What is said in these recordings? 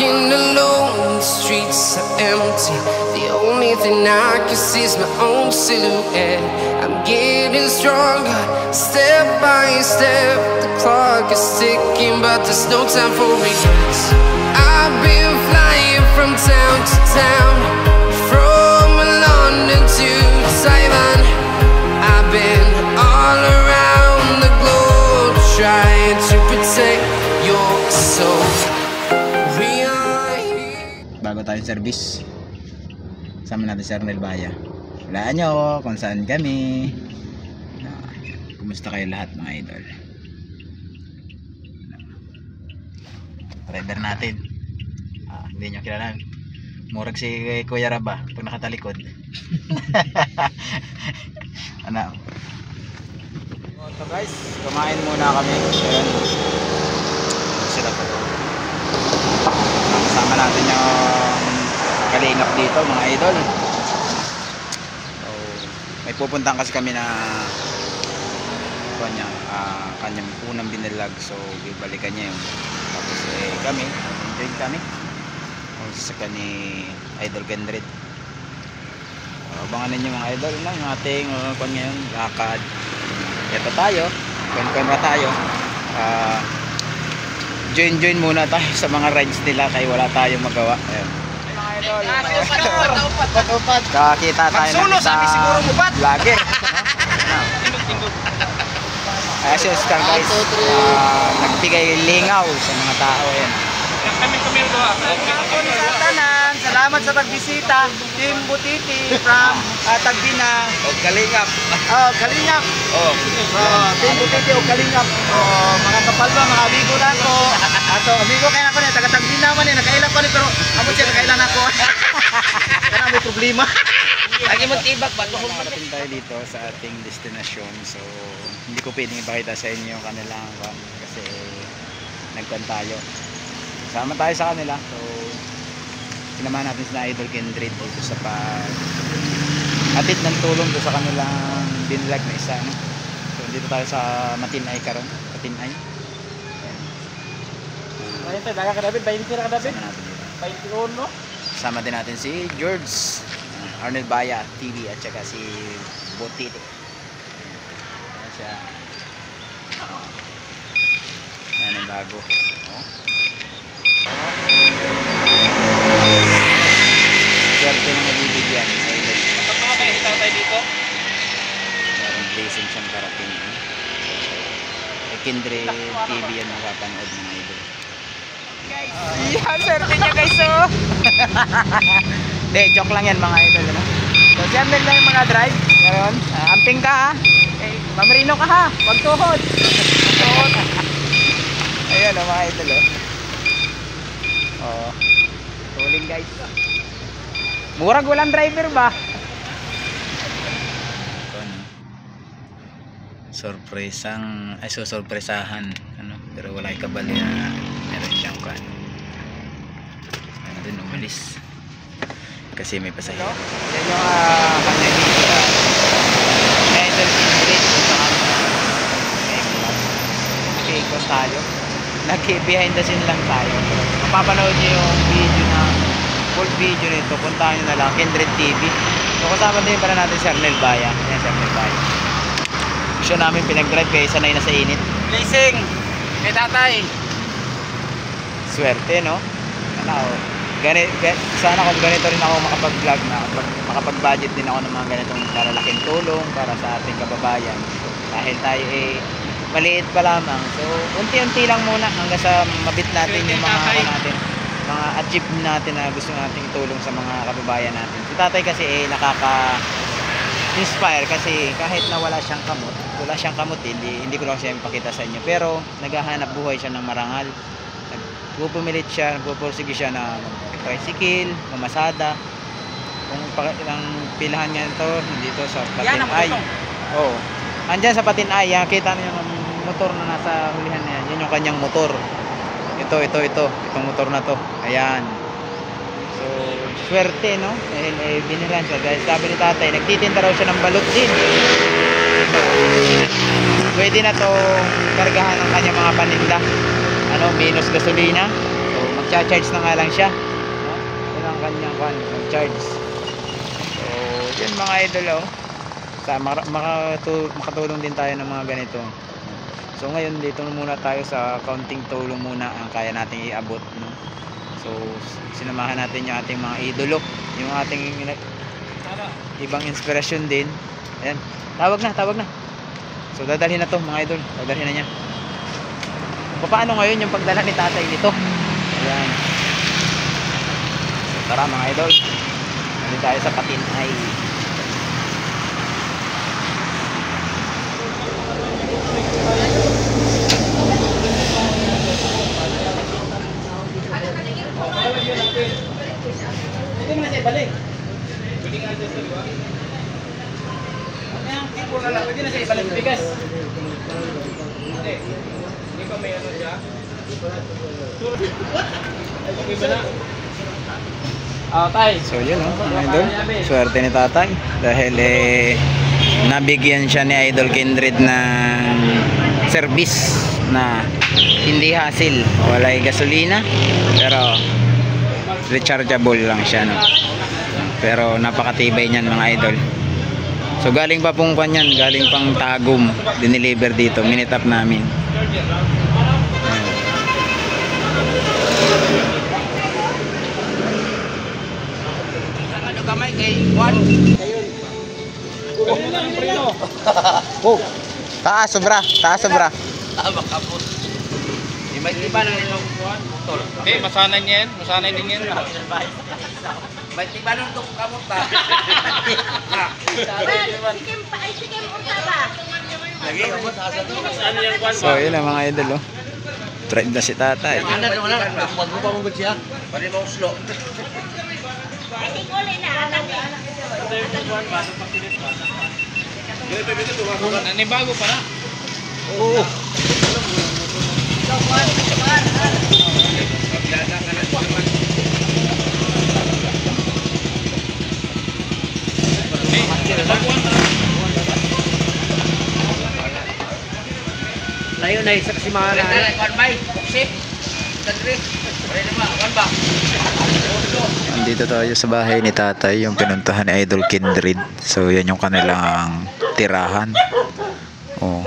walking alone, the streets are empty. The only thing I can see is my own silhouette. I'm getting stronger, step by step. The clock is ticking, but there's no time for regrets. I've been flying from town to town, from London to Taiwan. I've been all around the globe, trying to protect your soul. Bago tayong service, sama natin si Arnel Baya. Walaan nyo kung saan kami. Kumusta kayo lahat mga idol? Rider natin. Hindi nyo kilala. Murag si Kuya Raba pag nakatalikod. Ano? So guys, kumain muna kami. Ayan. Sila po. Kasama natin yung kalingap dito mga idol. So, may pupuntahan kasi kami na kanyang unang binilag. So bibalikan niya yun. Tapos kami, enjoy kami sa ni Idol Kendred. Abangan ninyo mga idol na yung ating ngayon, lakad. Ito tayo, kwen-kwen tayo. Join muna tayo sa mga rides nila kaya wala tayong magawa. Ayun. Mga idol, kakita tayo ng isang vlogger. As you can guys, nagbigay lingaw sa mga tao. Ayan. Salamat sa pagbisita, Team Butiti from Tagbina. Kalingap. Kalingap. Team Butiti o Kalingap. Mga kapalba, mga amigo na ako. Ato, amigo kayo ako niya, taga Tagbina man niya, nakailan ko niya, pero amo siya nakailan ako. Kaya may problema. Lagi mo tibak, bago ko marating tayo dito sa ating destinasyon. So, hindi ko pwedeng ipakita sa inyo yung kanilang kasi nagkuhan tayo. Sama tayo sa kanila. So, sinamahan natin sila Idol Kendred dito sa atid ng tulong doon sa kanilang binlag na isa. No? So, dito tayo sa Matinay karon. Matinay. Ayun tayo, daga ka David, 20 na ka David. 21, no? Sama din natin si George, Arnel Baya TV at saka si Botiti. Ayan siya. Ayan ang bago. Swerte na nabibigyan. Makapakita tayo dito. Merong blessing siyang karating. Kendred TV yan makapanood mga idol. Yan, swerte niya guys, oh. Hindi, joke lang yan mga idol. Ano? So, siya lang yung mga drive. Ngayon, amping ka ha. Mamarino ka ha, pagtuhod. Ayun o mga idol oh. Tuling guys. Murag walang driver ba? Sorpresahan ano, pero wala ikabali na meron siyang kan. Ano din umalis. Kasi may pasahero. Yan yung kanyang Idol Kendred sa ikot tayo. Nag-behind the scene lang tayo. Mapapanood nyo yung video na full video nito, puntahan nyo na lang Kendred TV. So kasama din para natin si Arnel Baya. Yan si Arnel Baya. Gusto namin pinag-drive kaya sanay na sa init. Blessing kay tatay. Swerte no? Sana kung ganito rin ako makapag-vlog na, makapag-budget din ako ng mga ganitong malalaking tulong para sa ating kababayan. Dahil tayo maliit pa lamang. So, unti-unti lang muna hanggang sa mabit natin yung mga achieve natin na gusto nating itulong sa mga kababayan natin. Si tatay kasi nakaka-inspire kasi kahit na wala siyang kamot, hindi ko lang siya ipakita sa inyo. Pero naghahanap buhay siya ng marangal. Nagpupumilit siya, nagpupursige siya na tricycle, mamasada. Kung ang pilahan niya ito, dito sa Patinay. Oo. Andyan sa Patinay, kita niyo yung motor na nasa hulihan niya. Yan yung kanyang motor. Itong motor na to. Ayan. So, swerte, no? Dahil binilan siya. Dahil sabi ni tatay, nagtitinda raw siya ng balot din. Pwede na to kargahan ng kanyang mga paninda. Minus gasolina. So, Nagcha-charge na nga lang siya. No? Yun ang kanyang mag-charge. So, yun mga idol, oh. Makatulong din tayo ng mga ganito. So ngayon dito muna tayo sa kaunting tulong muna ang kaya nating iabot, no? So sinamahan natin yung ating mga idolo, yung ating ibang inspirasyon din. Ayan, tawag na. So dadalhin na to mga idol, dadalhin na niya. Paano ngayon yung pagdala ni tatay dito? Ayan. So tara mga idol, nandito tayo sa Patinay. Hindi mo na siya ibalik. Pwede nga dyan sa liwa. Ang tipo na lang, pwede na siya ibalik. Bigas. Hindi. Hindi pa may ano siya. Okay ba na? Tay. So yun, mga idol, swerte ni tatay dahil nabigyan siya ni Idol Kindred ng service na hindi hassle, walay gasolina pero rechargeable lang siya, no? Pero napakatibay niyan mga idol. So galing pa pong kanyan, galing pang Tagum, dineliver dito, minitap namin. Kamay kay Juan. Oh, taas sobra. Makapot. May tiba na nito Juan. Motor. Masanay niya yan. Masanay din yan. May tiba na ito kamot ta. Sikim unta ba? Lagi kamot asa to. Saan yan Juan? So yun ang mga idol, oh. Tried na si tatay. Wala. Magbupa mo ba siya? Pwede mo slow. Nanibago pa na? Oo. Layo na isa kasi mga Andito tayo sa bahay ni tatay, yung pinuntahan ni Idol Kindred. So yan yung kanilang tirahan. Oh.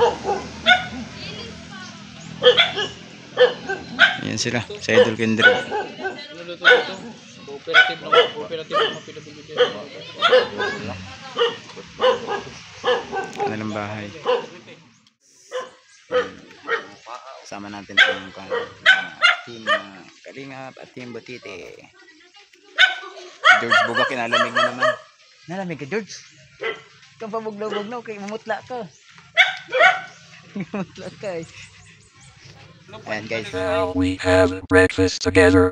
Yan sila, sa Idol Kindred. Kanilang bahay. Sama natin ang team Kalingap at team Butite. George Buga, kinalamig mo naman. Nalamig ka, George? Kang pabuglaw-buglaw, kay mamutla ka. Mamutla ka eh. Ayan guys. Now we have breakfast together.